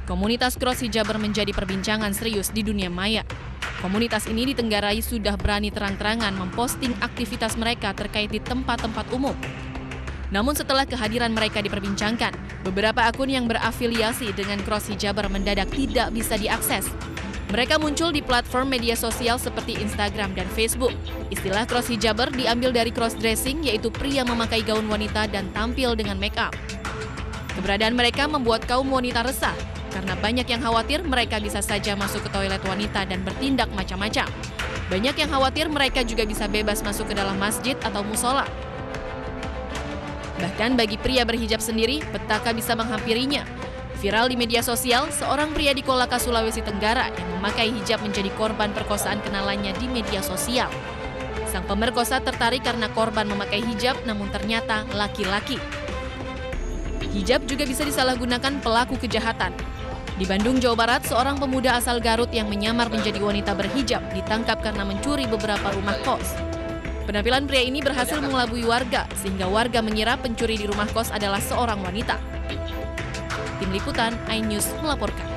Komunitas cross hijaber menjadi perbincangan serius di dunia maya. Komunitas ini ditenggarai sudah berani terang-terangan memposting aktivitas mereka terkait di tempat-tempat umum. Namun setelah kehadiran mereka diperbincangkan, beberapa akun yang berafiliasi dengan cross hijaber mendadak tidak bisa diakses. Mereka muncul di platform media sosial seperti Instagram dan Facebook. Istilah cross hijaber diambil dari cross dressing, yaitu pria memakai gaun wanita dan tampil dengan make up. Keberadaan mereka membuat kaum wanita resah, karena banyak yang khawatir mereka bisa saja masuk ke toilet wanita dan bertindak macam-macam. Banyak yang khawatir mereka juga bisa bebas masuk ke dalam masjid atau musola. Bahkan bagi pria berhijab sendiri, petaka bisa menghampirinya. Viral di media sosial, seorang pria di Kolaka, Sulawesi Tenggara yang memakai hijab menjadi korban perkosaan kenalannya di media sosial. Sang pemerkosa tertarik karena korban memakai hijab, namun ternyata laki-laki. Hijab juga bisa disalahgunakan pelaku kejahatan. Di Bandung, Jawa Barat, seorang pemuda asal Garut yang menyamar menjadi wanita berhijab ditangkap karena mencuri beberapa rumah kos. Penampilan pria ini berhasil mengelabui warga, sehingga warga mengira pencuri di rumah kos adalah seorang wanita. Tim Liputan iNews melaporkan.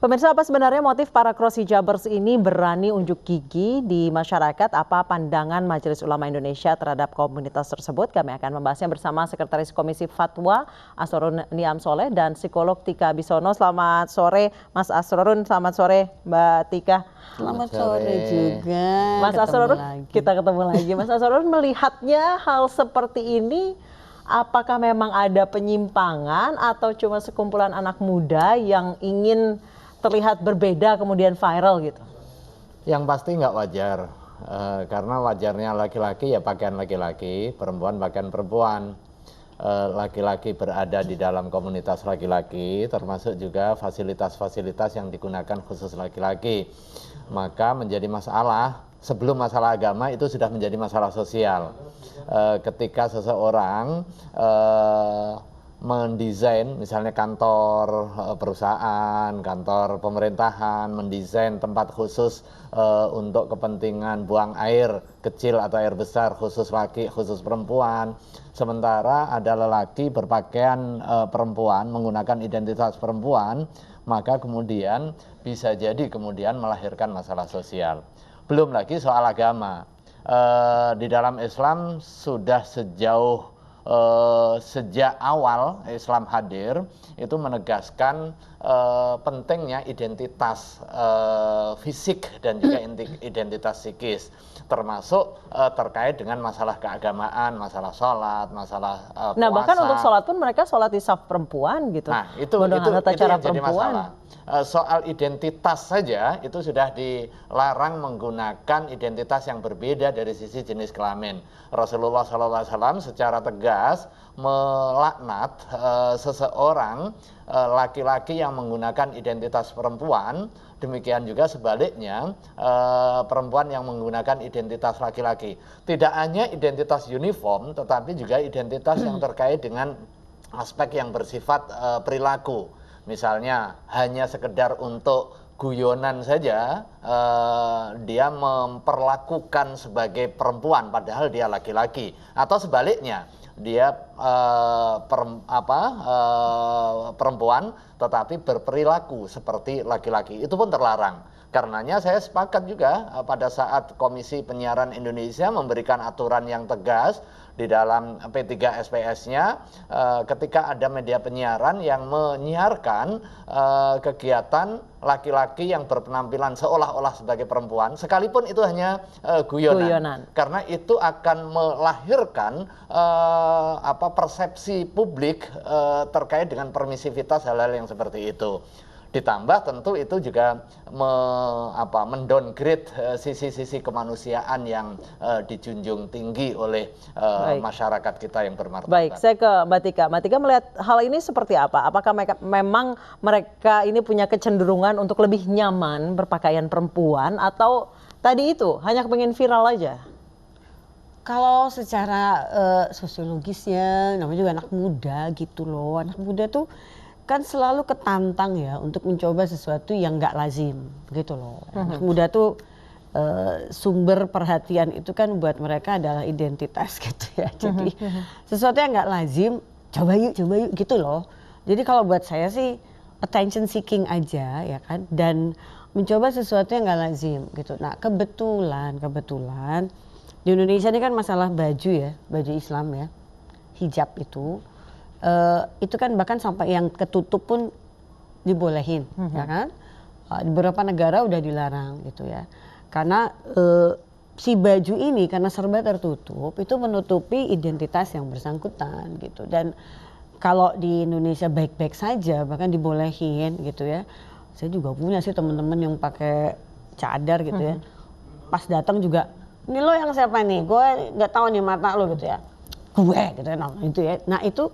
Pemirsa, apa sebenarnya motif para cross hijabers ini berani unjuk gigi di masyarakat? Apa pandangan Majelis Ulama Indonesia terhadap komunitas tersebut? Kami akan membahasnya bersama Sekretaris Komisi Fatwa Asrorun Niam Soleh dan Psikolog Tika Bisono. Selamat sore Mas Asrorun, selamat sore Mbak Tika. Selamat sore juga. Mas Asrorun, kita ketemu lagi. Mas Asrorun, melihatnya hal seperti ini, apakah memang ada penyimpangan atau cuma sekumpulan anak muda yang ingin terlihat berbeda kemudian viral gitu? Yang pasti nggak wajar, karena wajarnya laki-laki ya pakaian laki-laki, perempuan pakaian perempuan. Laki-laki berada di dalam komunitas laki-laki, termasuk juga fasilitas-fasilitas yang digunakan khusus laki-laki. Maka menjadi masalah, sebelum masalah agama itu sudah menjadi masalah sosial. Ketika seseorang mendesain misalnya kantor perusahaan, kantor pemerintahan, mendesain tempat khusus untuk kepentingan buang air kecil atau air besar, khusus laki, khusus perempuan. Sementara ada lelaki berpakaian perempuan, menggunakan identitas perempuan, maka kemudian bisa jadi kemudian melahirkan masalah sosial. Belum lagi soal agama. Di dalam Islam sudah sejak awal Islam hadir itu menegaskan pentingnya identitas fisik dan juga identitas psikis, termasuk terkait dengan masalah keagamaan, masalah sholat, masalah puasa. Nah bahkan untuk sholat pun mereka sholat di saf perempuan gitu. Nah itu yang jadi masalah. Soal identitas saja itu sudah dilarang menggunakan identitas yang berbeda dari sisi jenis kelamin. Rasulullah SAW secara tegas melaknat seseorang laki-laki yang menggunakan identitas perempuan, demikian juga sebaliknya perempuan yang menggunakan identitas laki-laki. Tidak hanya identitas uniform, tetapi juga identitas yang terkait dengan aspek yang bersifat perilaku. Misalnya hanya sekedar untuk guyonan saja dia memperlakukan sebagai perempuan padahal dia laki-laki, atau sebaliknya dia perempuan tetapi berperilaku seperti laki-laki, itu pun terlarang. Karenanya saya sepakat juga pada saat Komisi Penyiaran Indonesia memberikan aturan yang tegas di dalam P3 SPS-nya ketika ada media penyiaran yang menyiarkan kegiatan laki-laki yang berpenampilan seolah-olah sebagai perempuan, sekalipun itu hanya guyonan. Karena itu akan melahirkan persepsi publik terkait dengan permisivitas hal-hal yang seperti itu. Ditambah tentu itu juga mendowngrade sisi-sisi kemanusiaan yang dijunjung tinggi oleh masyarakat kita yang bermartabat. Baik, saya ke Mbak Tika. Mbak Tika melihat hal ini seperti apa? Apakah memang mereka ini punya kecenderungan untuk lebih nyaman berpakaian perempuan, atau tadi itu hanya kepingin viral aja? Kalau secara sosiologisnya, namanya juga anak muda gitu loh. Anak muda tuh kan selalu ketantang ya untuk mencoba sesuatu yang nggak lazim gitu loh. Anak muda tuh sumber perhatian itu kan buat mereka adalah identitas gitu ya. Jadi sesuatu yang nggak lazim, coba yuk gitu loh. Jadi kalau buat saya sih attention seeking aja ya kan, dan mencoba sesuatu yang nggak lazim gitu. Nah kebetulan di Indonesia ini kan masalah baju ya, baju Islam ya, hijab itu kan bahkan sampai yang ketutup pun dibolehin, ya kan? Di beberapa negara udah dilarang gitu ya, karena si baju ini karena serba tertutup itu menutupi identitas yang bersangkutan gitu. Dan kalau di Indonesia baik-baik saja bahkan dibolehin gitu ya. Saya juga punya sih teman-teman yang pakai cadar gitu ya. Pas datang juga, ini lo yang siapa nih? Gue nggak tahu nih mata lo gitu ya. Gue gitu ya, nah itu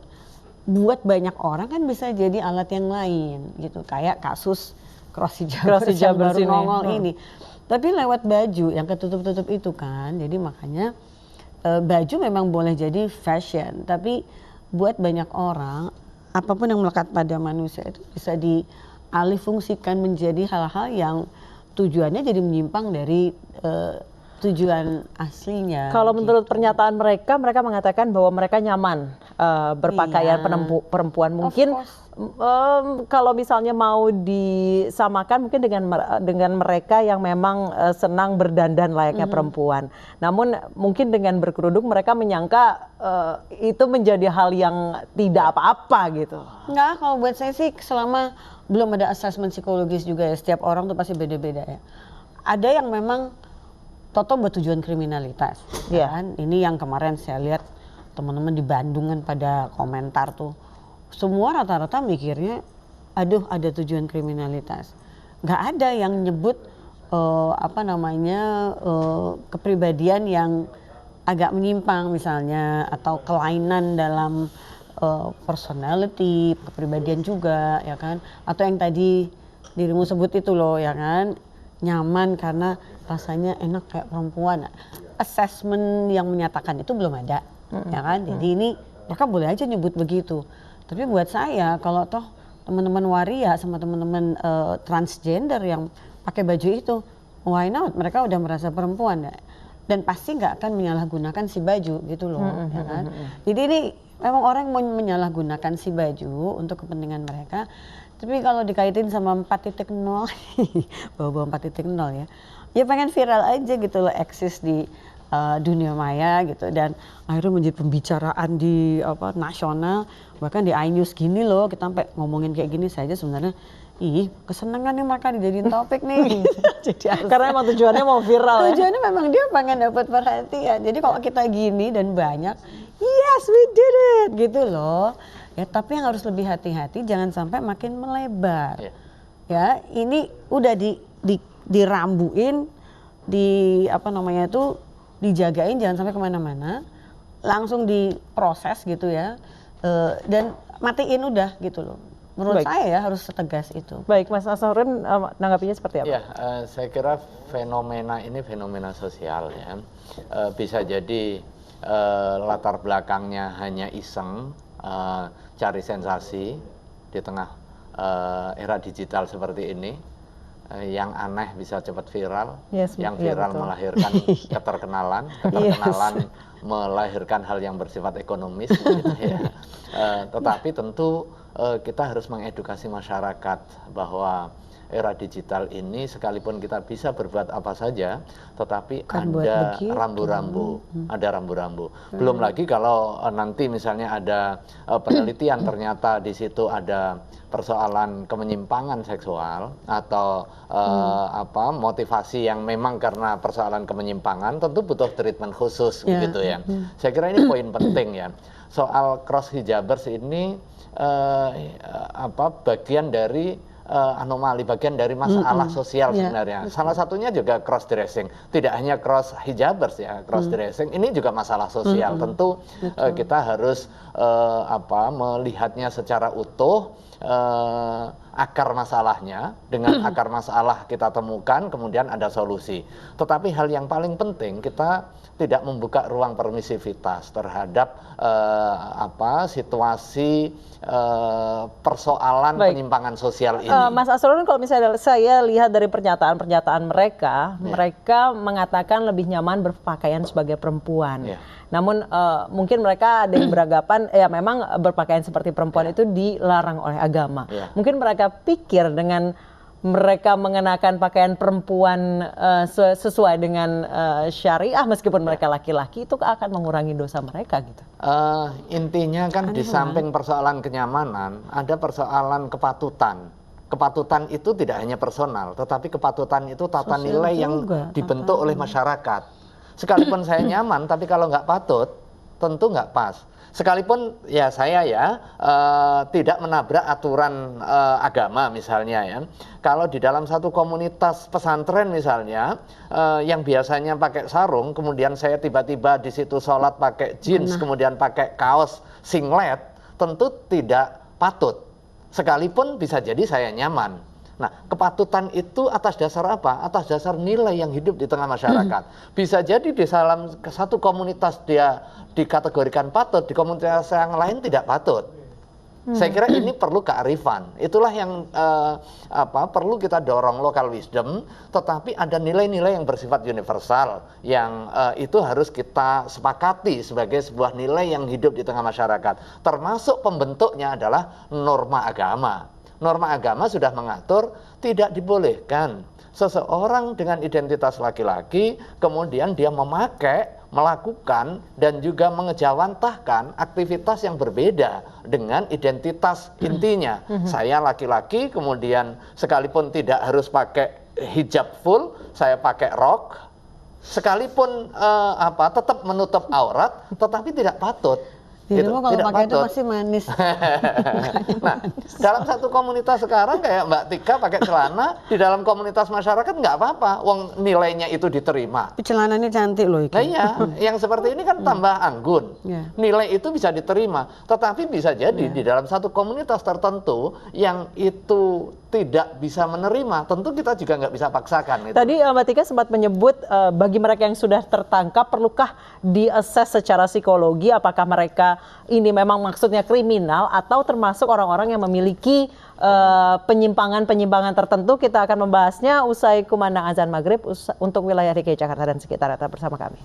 buat banyak orang kan bisa jadi alat yang lain gitu, kayak kasus Cross Hijabers yang baru nongol ini. Tapi lewat baju yang ketutup-tutup itu kan, jadi makanya baju memang boleh jadi fashion, tapi buat banyak orang apapun yang melekat pada manusia itu bisa dialihfungsikan menjadi hal-hal yang tujuannya jadi menyimpang dari tujuan aslinya. Kalau menurut pernyataan mereka mengatakan bahwa mereka nyaman berpakaian perempuan. Mungkin kalau misalnya mau disamakan mungkin dengan mereka yang memang senang berdandan layaknya perempuan. Namun mungkin dengan berkerudung mereka menyangka itu menjadi hal yang tidak apa-apa gitu. Enggak, kalau buat saya sih selama belum ada asesmen psikologis juga ya, setiap orang tuh pasti beda-beda ya. Ada yang memang toto buat tujuan kriminalitas, kan? Ini yang kemarin saya lihat teman-teman di Bandung kan pada komentar tuh, semua rata-rata mikirnya, aduh ada tujuan kriminalitas. Nggak ada yang nyebut kepribadian yang agak menyimpang misalnya, atau kelainan dalam personality, kepribadian juga, ya kan? Atau yang tadi dirimu sebut itu loh, ya kan? Nyaman karena rasanya enak kayak perempuan. Assessment yang menyatakan itu belum ada, ya kan? Jadi ini mereka boleh aja nyebut begitu. Tapi buat saya kalau toh teman-teman waria sama teman-teman transgender yang pakai baju itu, why not? Mereka udah merasa perempuan ya. Dan pasti nggak akan menyalahgunakan si baju gitu loh, ya kan? Jadi ini memang orang mau menyalahgunakan si baju untuk kepentingan mereka. Tapi kalau dikaitin sama 4.0, bawa 4.0 ya pengen viral aja gitu loh, eksis di dunia maya gitu, dan akhirnya menjadi pembicaraan di nasional, bahkan di iNews gini loh, kita sampai ngomongin kayak gini saja sebenarnya, kesenangan nih mereka dijadiin topik nih. Jadi karena emang tujuannya mau viral. Tujuannya memang dia pengen dapat perhatian. Jadi kalau kita gini dan banyak, yes we did it gitu loh. Ya, tapi yang harus lebih hati-hati jangan sampai makin melebar. Ya, ini udah dirambuin, dijagain jangan sampai kemana-mana, langsung diproses gitu ya, dan matiin udah gitu loh. Menurut saya ya harus setegas itu. Baik, Mas Asrorun, nanggapinya seperti apa? Ya, saya kira fenomena ini fenomena sosial ya, bisa jadi latar belakangnya hanya iseng, cari sensasi di tengah era digital seperti ini. Yang aneh bisa cepat viral, yang viral melahirkan keterkenalan melahirkan hal yang bersifat ekonomis gitu ya. Tetapi tentu kita harus mengedukasi masyarakat bahwa era digital ini sekalipun kita bisa berbuat apa saja, tetapi ada rambu-rambu, Belum lagi kalau nanti misalnya ada penelitian ternyata di situ ada persoalan kemenyimpangan seksual atau motivasi yang memang karena persoalan kemenyimpangan, tentu butuh treatment khusus gitu ya. Saya kira ini poin penting ya. Soal Cross Hijabers ini bagian dari anomali, bagian dari masalah sosial sebenarnya. Salah satunya juga cross dressing. Tidak hanya cross hijabers ya, cross dressing ini juga masalah sosial. Tentu kita harus melihatnya secara utuh. akar masalahnya, dengan akar masalah kita temukan, kemudian ada solusi. Tetapi hal yang paling penting, kita tidak membuka ruang permisivitas terhadap situasi persoalan penyimpangan sosial ini. Mas Asrorun, kalau misalnya saya lihat dari pernyataan-pernyataan mereka, mereka mengatakan lebih nyaman berpakaian sebagai perempuan. Namun mungkin mereka ada yang beranggapan ya memang berpakaian seperti perempuan itu dilarang oleh agama. Mungkin mereka pikir dengan mereka mengenakan pakaian perempuan sesuai dengan syariah meskipun mereka laki-laki itu akan mengurangi dosa mereka gitu. Intinya kan di samping persoalan kenyamanan ada persoalan kepatutan. Kepatutan itu tidak hanya personal, tetapi kepatutan itu tata nilai yang dibentuk oleh masyarakat. Sekalipun saya nyaman, tapi kalau nggak patut, tentu nggak pas. Sekalipun ya saya tidak menabrak aturan agama misalnya ya. Kalau di dalam satu komunitas pesantren misalnya yang biasanya pakai sarung, kemudian saya tiba-tiba di situ sholat pakai jeans, kemudian pakai kaos singlet, tentu tidak patut. Sekalipun bisa jadi saya nyaman. Nah, kepatutan itu atas dasar apa? Atas dasar nilai yang hidup di tengah masyarakat. Bisa jadi di dalam satu komunitas dia dikategorikan patut, di komunitas yang lain tidak patut. Saya kira ini perlu kearifan. Itulah yang perlu kita dorong local wisdom, tetapi ada nilai-nilai yang bersifat universal yang itu harus kita sepakati sebagai sebuah nilai yang hidup di tengah masyarakat. Termasuk pembentuknya adalah norma agama. Norma agama sudah mengatur tidak dibolehkan seseorang dengan identitas laki-laki kemudian dia melakukan dan juga mengejawantahkan aktivitas yang berbeda dengan identitas intinya. Saya laki-laki kemudian sekalipun tidak harus pakai hijab full, saya pakai rok, sekalipun tetap menutup aurat, tetapi tidak patut. Gitu, kalau pakai itu pasti manis. Nah, dalam satu komunitas sekarang kayak Mbak Tika pakai celana, di dalam komunitas masyarakat nggak apa-apa, wong nilainya itu diterima. Tapi celananya cantik loh. Nah iya, yang seperti ini kan tambah anggun. Nilai itu bisa diterima, tetapi bisa jadi di dalam satu komunitas tertentu yang itu tidak bisa menerima, tentu kita juga nggak bisa paksakan. Tadi Mbak Tika sempat menyebut bagi mereka yang sudah tertangkap, perlukah diakses secara psikologi apakah mereka ini memang maksudnya kriminal atau termasuk orang-orang yang memiliki penyimpangan-penyimpangan tertentu. Kita akan membahasnya usai kumandang azan maghrib untuk wilayah DKI Jakarta dan sekitarnya. Tetap bersama kami.